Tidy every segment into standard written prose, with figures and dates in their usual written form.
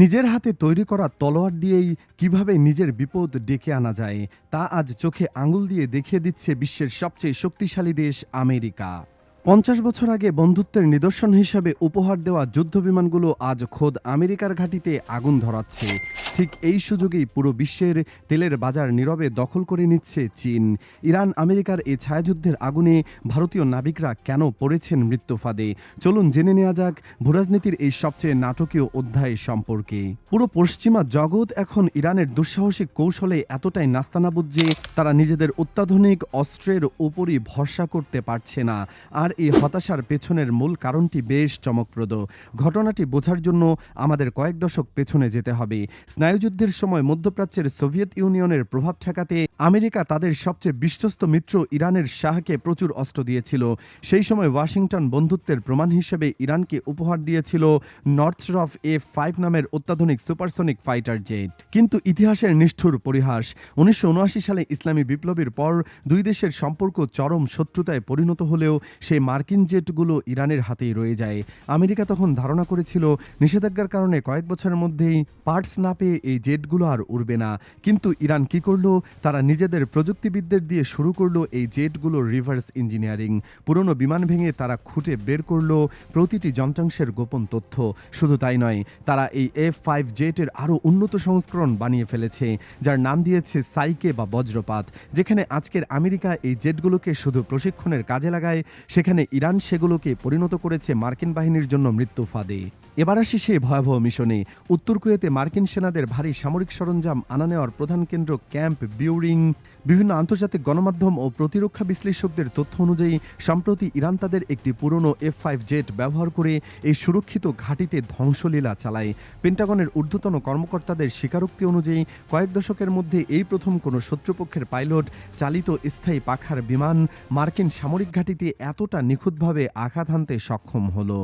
নিজের হাতে তৈরি করা তলোয়ার দিয়েই কিভাবে নিজের বিপদ ডেকে আনা যায় তা আজ চোখে আঙুল দিয়ে দেখিয়ে দিচ্ছে বিশ্বের সবচেয়ে শক্তিশালী দেশ আমেরিকা। ৫০ বছর আগে বন্ধুত্বের নিদর্শন হিসাবে উপহার দেওয়া যুদ্ধবিমানগুলো আজ খোদ আমেরিকার ঘাঁটিতে আগুন ধরাচ্ছে। ঠিক এই সুযোগেই পুরো বিশ্বের তেলের বাজার নীরবে দখল করে নিচ্ছে চীন। ইরান আমেরিকার এই ছায়াযুদ্ধের আগুনে ভারতীয় নাবিকরা কেন পড়েছেন মৃত্যু ফাঁদে, চলুন জেনে নেওয়া যাক ভূরাজনীতির এই সবচেয়ে নাটকীয় অধ্যায় সম্পর্কে। পুরো পশ্চিমা জগৎ এখন ইরানের দুঃসাহসিক কৌশলে এতটাই নাস্তানাবুদ যে তারা নিজেদের অত্যাধুনিক অস্ত্রের উপরই ভরসা করতে পারছে না। আর এই হতাশার পেছনের মূল কারণটি বেশ চমকপ্রদ। ঘটনাটি বোঝার জন্য আমাদের কয়েক দশক পেছনে যেতে হবে। স্নায়ুযুদ্ধের সময় মধ্যপ্রাচ্যের সোভিয়েত ইউনিয়নের প্রভাব ঠেকাতে আমেরিকা তাদের সবচেয়ে বিশ্বস্ত মিত্র ইরানের শাহকে প্রচুর অস্ত্র দিয়েছিল। সেই সময় ওয়াশিংটন বন্ধুত্বের প্রমাণ হিসেবে ইরানকে উপহার দিয়েছিল নর্থরফ F-5 নামের অত্যাধুনিক সুপারসনিক ফাইটার জেট। কিন্তু ইতিহাসের নিষ্ঠুর পরিহাস, ১৯৭৯ সালে ইসলামী বিপ্লবের পর দুই দেশের সম্পর্ক চরম শত্রুতায় পরিণত হলেও সেই মার্কিন জেটগুলো ইরানের হাতেই রয়ে যায়। আমেরিকা তখন ধারণা করেছিল নিষেধাজ্ঞার কারণে কয়েক বছরের মধ্যেই পার্টস না পেয়ে এই জেটগুলো আর উড়বে না। কিন্তু ইরান কি করলো? তারা নিজেদের প্রযুক্তিবিদদের দিয়ে শুরু করলো এই জেটগুলোর রিভার্স ইঞ্জিনিয়ারিং। পুরনো বিমান ভেঙে তারা খুঁটে বের করলো প্রতিটি যন্ত্রাংশের গোপন তথ্য। শুধু তাই নয়, তারা এই F-5 জেটের আরও উন্নত সংস্করণ বানিয়ে ফেলেছে, যার নাম দিয়েছে সাইকে বা বজ্রপাত। যেখানে আজকের আমেরিকা এই জেটগুলোকে শুধু প্রশিক্ষণের কাজে লাগায়, সেখানে ইরান সেগুলোকে পরিণত করেছে মার্কিন বাহিনীর জন্য মৃত্যু ফাঁদে। এবার আসি সেই ভয়াবহ মিশনে। উত্তর কুয়েতে মার্কিন সেনাদের ভারী সামরিক সরঞ্জাম আনা নেওয়ার প্রধান কেন্দ্র ক্যাম্প বিউরিং। বিভিন্ন আন্তর্জাতিক গণমাধ্যম ও প্রতিরক্ষা বিশ্লেষকদের তথ্য অনুযায়ী সম্প্রতি ইরান তাদের একটি পুরনো F-5 জেট ব্যবহার করে এই সুরক্ষিত ঘাঁটিতে ধ্বংসলীলা চালায়। পেন্টাগনের ঊর্ধ্বতন কর্মকর্তাদের স্বীকারোক্তি অনুযায়ী কয়েক দশকের মধ্যে এই প্রথম কোনো শত্রুপক্ষের পাইলট চালিত স্থায়ী পাখার বিমান মার্কিন সামরিক ঘাঁটিতে এতটা নিখুঁতভাবে আঘাত হানতে সক্ষম হলো।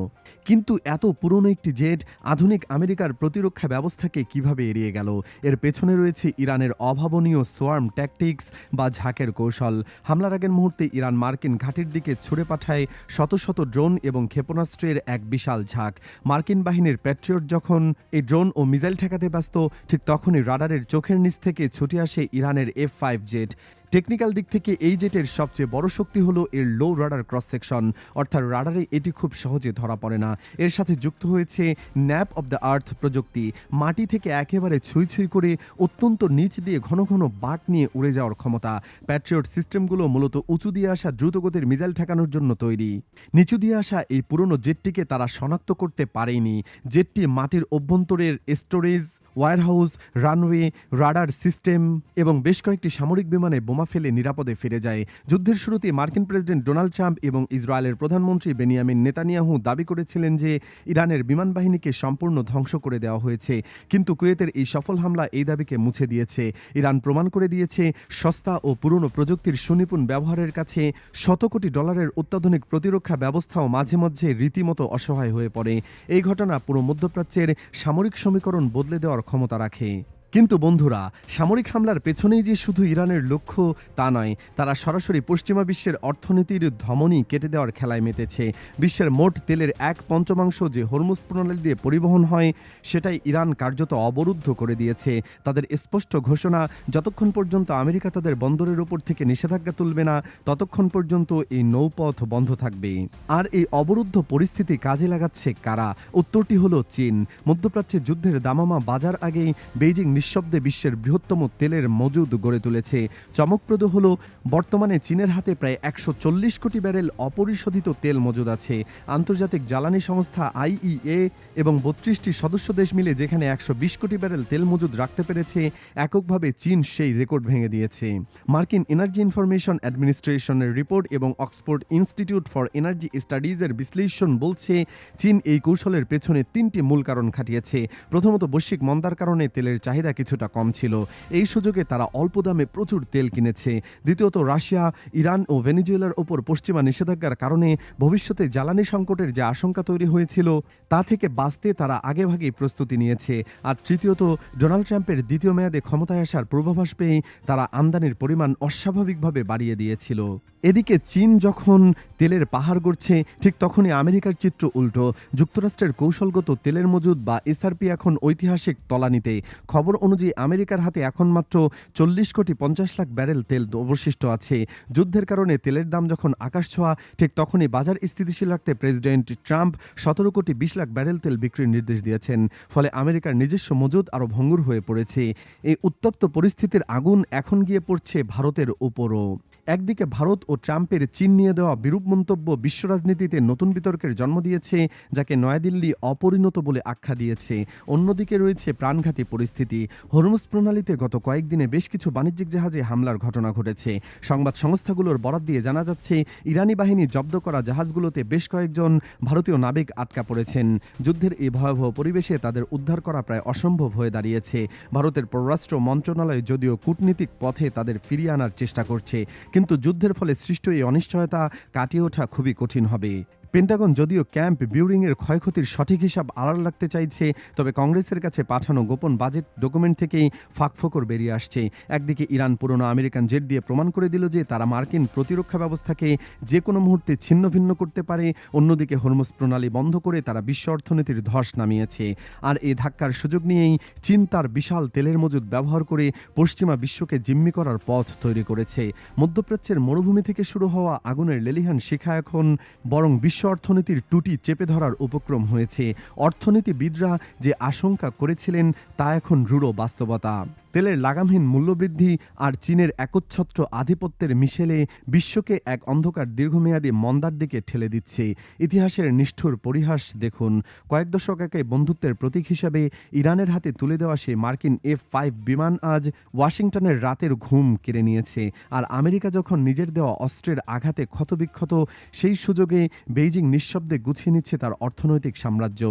কিন্তু এত পুরনো একটি জেট আধুনিক আমেরিকার প্রতিরক্ষা ব্যবস্থাকে কিভাবে এড়িয়ে গেল? এর পেছনে রয়েছে ইরানের অভাবনীয় সোয়ার্ম ট্যাকটিক্স বা ঝাঁকের কৌশল। হামলার আগের মুহূর্তে ইরান মার্কিন ঘাঁটির দিকে ছুড়ে পাঠায় শত শত ড্রোন এবং ক্ষেপণাস্ত্রের এক বিশাল ঝাঁক। মার্কিন বাহিনীর প্যাট্রিয়ট যখন এই ড্রোন ও মিসাইল ঠেকাতে ব্যস্ত, ঠিক তখনই রাডারের চোখের নিচ থেকে ছুটে আসে ইরানের F-5 জেট। টেকনিক্যাল দিক থেকে এই জেটের সবচেয়ে বড় শক্তি হলো এর লো রাডার ক্রস সেকশন, অর্থাৎ রাডারে এটি খুব সহজে ধরা পড়ে না। এর সাথে যুক্ত হয়েছে ন্যাপ অব দ্য আর্থ প্রযুক্তি, মাটি থেকে একেবারে ছুঁই ছুঁই করে অত্যন্ত নিচ দিয়ে ঘন ঘন বাঁক নিয়ে উড়ে যাওয়ার ক্ষমতা। প্যাট্রিয়ট সিস্টেমগুলো মূলত উঁচু দিয়ে আসা দ্রুতগতির মিসাইল ঠেকানোর জন্য তৈরি। নিচু দিয়ে আসা এই পুরনো জেটটিকে তারা শনাক্ত করতে পারেনি। জেটটি মাটির অভ্যন্তরের storage, warehouse, runway, radar system এবং বেশ কয়েকটি সামরিক বিমানে বোমা ফেলে নিরাপদে ফিরে যায়। যুদ্ধের শুরুতে মার্কিন প্রেসিডেন্ট ডোনাল্ড ট্রাম্প এবং ইসরায়েলের প্রধানমন্ত্রী বেনিয়ামিন নেতানিয়াহু দাবি করেছিলেন যে ইরানের বিমান বাহিনীকে সম্পূর্ণ ধ্বংস করে দেওয়া হয়েছে। কিন্তু কুয়েতের এই সফল হামলা এই দাবিকে মুছে দিয়েছে। ইরান প্রমাণ করে দিয়েছে সস্তা ও পুরনো প্রযুক্তির সুনিপুণ ব্যবহারের কাছে শত কোটি ডলারের অত্যাধুনিক প্রতিরক্ষা ব্যবস্থাও মাঝে মাঝে রীতিমতো অসহায় হয়ে পড়ে। এই ঘটনা পুরো মধ্যপ্রাচ্যের সামরিক সমীকরণ বদলে দেওয়ার ক্ষমতা রাখে। কিন্তু বন্ধুরা, সামরিক হামলার পেছনেই যে শুধু ইরানের লক্ষ্য তা নয়, তারা সরাসরি পশ্চিমা বিশ্বের অর্থনীতির ধমনী কেটে দেওয়ার খেলায় মেতেছে। বিশ্বের মোট তেলের 1/5 যে হরমুজ প্রণালী দিয়ে পরিবহন হয়, সেটাই ইরান কার্যত অবরুদ্ধ করে দিয়েছে। তাদের স্পষ্ট ঘোষণা, যতক্ষণ পর্যন্ত আমেরিকা তাদের বন্দরের উপর থেকে নিষেধাজ্ঞা তুলবে না, ততক্ষণ পর্যন্ত এই নৌপথ বন্ধ থাকবে। আর এই অবরুদ্ধ পরিস্থিতি কাজে লাগাচ্ছে কারা? উত্তরটি হলো চীন। মধ্যপ্রাচ্যে যুদ্ধের দামামা বাজার আগেই বেইজিং নিঃশব্দে বিশ্বের বৃহত্তম তেলের মজুদ গড়ে তুলেছে। চমকপ্রদ হল, বর্তমানে চীনের হাতে প্রায় 140 কোটি ব্যারেল অপরিশোধিত তেল মজুদ আছে। আন্তর্জাতিক জ্বালানি সংস্থা IEA এবং 32টি সদস্য দেশ মিলে যেখানে 120 কোটি ব্যারেল তেল মজুদ রাখতে পেরেছে, এককভাবে চীন সেই রেকর্ড ভেঙে দিয়েছে। মার্কিন এনার্জি ইনফরমেশন অ্যাডমিনিস্ট্রেশনের রিপোর্ট এবং অক্সফোর্ড ইনস্টিটিউট ফর এনার্জি স্টাডিজের বিশ্লেষণ বলছে, চীন এই কৌশলের পেছনে 3টি মূল কারণ খাটিয়েছে। প্রথমত, বৈশ্বিক মন্দার কারণে তেলের চাহিদা কিছুটা কম ছিল। এই সুযোগে তারা অল্প দামে প্রচুর তেল কিনেছে। দ্বিতীয়ত, রাশিয়া, ইরান ও ভেনেজুয়েলার ওপর পশ্চিমা নিষেধাজ্ঞার কারণে ভবিষ্যতে জ্বালানি সংকটের যে আশঙ্কা তৈরি হয়েছিল, তা থেকে বাঁচতে তারা আগেভাগেই প্রস্তুতি নিয়েছে। আর তৃতীয়ত, ডোনাল্ড ট্রাম্পের দ্বিতীয় মেয়াদে ক্ষমতায় আসার পূর্বাভাস পেয়েই তারা আমদানির পরিমাণ অস্বাভাবিকভাবে বাড়িয়ে দিয়েছিল। এদিকে চীন যখন তেলের পাহাড় গড়ছে, ঠিক তখনই আমেরিকার চিত্র উল্টো। যুক্তরাষ্ট্রের কৌশলগত তেলের মজুদ বা এসআরপি এখন ঐতিহাসিক তলানিতে। খবর অনুযায়ী আমেরিকার হাতে এখন মাত্র 40,50,00,000 ব্যারেল তেল অবশিষ্ট আছে। যুদ্ধের কারণে তেলের দাম যখন আকাশ ছোঁয়া, ঠিক তখনই বাজার স্থিতিশীল রাখতে প্রেসিডেন্ট ট্রাম্প 17,20,00,000 ব্যারেল তেল বিক্রির নির্দেশ দিয়েছেন। ফলে আমেরিকার নিজস্ব মজুদ আরও ভঙ্গুর হয়ে পড়েছে। এই উত্তপ্ত পরিস্থিতির আগুন এখন গিয়ে পড়ছে ভারতের উপরও। একদিকে ভারত ও ট্রাম্পের চীন নিয়ে দেওয়া বিরূপ মন্তব্য বিশ্ব রাজনীতিতে নতুন বিতর্কের জন্ম দিয়েছে, যাকে নয়াদিল্লি অপরিণত বলে আখ্যা দিয়েছে। অন্যদিকে রয়েছে প্রাণঘাতী পরিস্থিতি। হরমুজ প্রণালীতে গত কয়েকদিনে বেশ কিছু বাণিজ্যিক জাহাজে হামলার ঘটনা ঘটেছে। সংবাদ সংস্থাগুলোর বরাত দিয়ে জানা যাচ্ছে, ইরানি বাহিনী জব্দ করা জাহাজগুলোতে বেশ কয়েকজন ভারতীয় নাবিক আটকা পড়েছেন। যুদ্ধের এই ভয়াবহ পরিবেশে তাদের উদ্ধার করা প্রায় অসম্ভব হয়ে দাঁড়িয়েছে। ভারতের পররাষ্ট্র মন্ত্রণালয় যদিও কূটনীতিক পথে তাদের ফিরিয়ে আনার চেষ্টা করছে, কিন্তু যুদ্ধের ফলে সৃষ্ট এই অনিশ্চয়তা কাটিয়ে ওঠা খুবই কঠিন হবে। পেন্টাগন যদিও ক্যাম্প বিউরিংয়ের ক্ষয়ক্ষতির সঠিক হিসাব আড়াল রাখতে চাইছে, তবে কংগ্রেসের কাছে পাঠানো গোপন বাজেট ডকুমেন্ট থেকেই ফাঁকফোকর বেরিয়ে আসছে। একদিকে ইরান পুরনো আমেরিকান জেট দিয়ে প্রমাণ করে দিল যে তারা মার্কিন প্রতিরক্ষা ব্যবস্থাকে যে কোনো মুহূর্তে ছিন্ন ভিন্ন করতে পারে। অন্যদিকে হরমুজ প্রণালী বন্ধ করে তারা বিশ্ব অর্থনীতির ধস নামিয়েছে। আর এই ধাক্কার সুযোগ নিয়েই চীন তার বিশাল তেলের মজুদ ব্যবহার করে পশ্চিমা বিশ্বকে জিম্মি করার পথ তৈরি করেছে। মধ্যপ্রাচ্যের মরুভূমি থেকে শুরু হওয়া আগুনের লেলিহান শিখা এখন বরং বিশ্ব অর্থনীতির টুটি চেপে ধরার উপক্রম হয়েছে। অর্থনীতিবিদরা যে আশঙ্কা করেছিলেন তা এখন রূঢ় বাস্তবতা। তেলের লাগামহীন মূল্যবৃদ্ধি আর চীনের একচ্ছত্র আধিপত্যের মিশেলে বিশ্বকে এক অন্ধকার দীর্ঘমেয়াদী মন্দার দিকে ঠেলে দিচ্ছে। ইতিহাসের নিষ্ঠুর পরিহাস দেখুন। কয়েক দশক আগে বন্ধুত্বের প্রতীক হিসাবে ইরানের হাতে তুলে দেওয়া সেই মার্কিন F-5 বিমান আজ ওয়াশিংটনের রাতের ঘুম কেড়ে নিয়েছে। আর আমেরিকা যখন নিজের দেওয়া অস্ত্রের আঘাতে ক্ষতবিক্ষত, সেই সুযোগে বেইজিং নিঃশব্দে গুছিয়ে নিচ্ছে তার অর্থনৈতিক সাম্রাজ্য।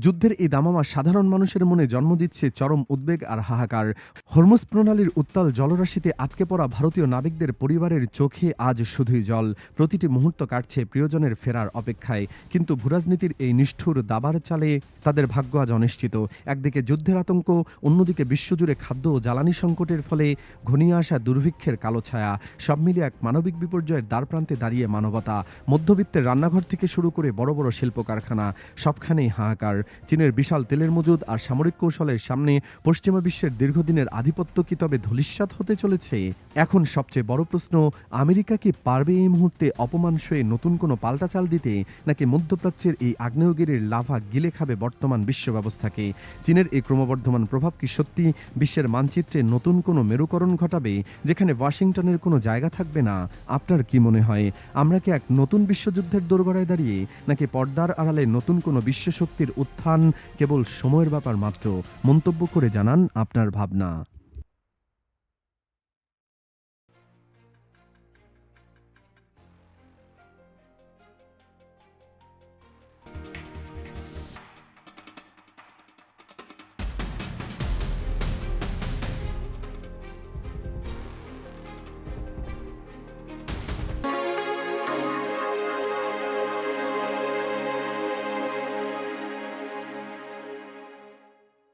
যুদ্ধের এই দামামা সাধারণ মানুষের মনে জন্ম দিচ্ছে চরম উদ্বেগ আর হাহাকার। হরমুজ প্রণালীর উত্তাল জলরাশিতে আটকে পড়া ভারতীয় নাবিকদের পরিবারের চোখে আজ শুধুই জল। প্রতিটি মুহূর্ত কাটছে প্রিয়জনের ফেরার অপেক্ষায়, কিন্তু ভূরাজনীতির এই নিষ্ঠুর দাবার চালে তাদের ভাগ্য আজ অনিশ্চিত। একদিকে যুদ্ধের আতঙ্ক, অন্যদিকে বিশ্বজুড়ে খাদ্য ও জ্বালানি সংকটের ফলে ঘনিয়ে আসা দুর্ভিক্ষের কালো ছায়া। সব মিলিয়ে এক মানবিক বিপর্যয়ের দ্বারপ্রান্তে দাঁড়িয়ে মানবতা। মধ্যবিত্তের রান্নাঘর থেকে শুরু করে বড় বড় শিল্প কারখানা, সবখানেই হাহাকার। চীনের বিশাল তেলের মজুদ আর সামরিক কৌশলের সামনে পশ্চিমা বিশ্বের দীর্ঘদিনের আধিপত্য কি তবে ধূলিসাৎ হতে চলেছে? এখন সবচেয়ে বড় প্রশ্ন, আমেরিকা কি পারবে এই মুহূর্তে অপমান সয়ে নতুন কোনো পাল্টা চাল দিতে, নাকি মধ্যপ্রাচ্যের এই আগ্নেয়গিরির লাভা গিলে খাবে বর্তমান বিশ্ব ব্যবস্থাকে? চীনের এই ক্রমবর্ধমান প্রভাব কি সত্যি বিশ্বের মানচিত্রে নতুন কোনো মেরুকরণ ঘটাবে, যেখানে ওয়াশিংটনের কোনো জায়গা থাকবে না? আপনার কি মনে হয়, আমরা কি এক নতুন বিশ্বযুদ্ধের দোরগোড়ায় দাঁড়িয়ে, নাকি পর্দার আড়ালে নতুন কোনো বিশ্বশক্তির উত্থান কেবল সময়ের ব্যাপার মাত্র? মন্তব্য করে জানান আপনার ভাবনা।